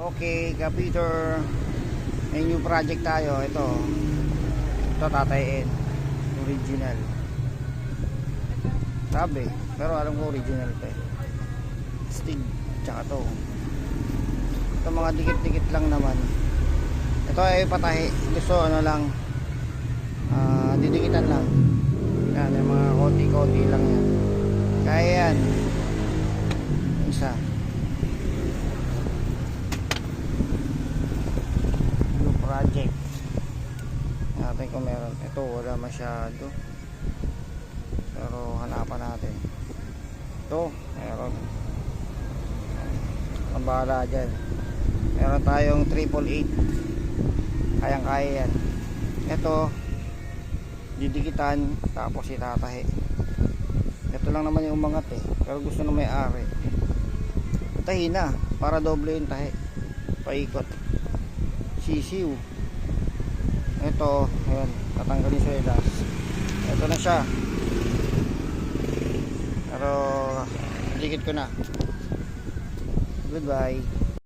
Okay, Kapiter. May new project tayo. Ito tatayin. Original. Sabi, pero alam ko original pa eh. Stig, tsaka to. Ito mga dikit-dikit lang naman. Ito ay patahi. Gusto ano lang, didikitan lang. Yan, yung mga konti-konti lang yan. Kaya yan. Isa. New project. Natin kung meron. Ito wala masyado. Pero hanapan natin. Ito, meron. Ang bahala dyan. Meron tayong 888. Kayang-kaya yan. Ito, didikitan, tapos itatahi. Ito lang naman yung umangat eh. Pero gusto na may-ari. Tahi na, para doble yung tahi. Paikot. Sisiw. Ito, ayan, tatanggalin sa elas. Ito na siya. Pero dikit ko na. Goodbye.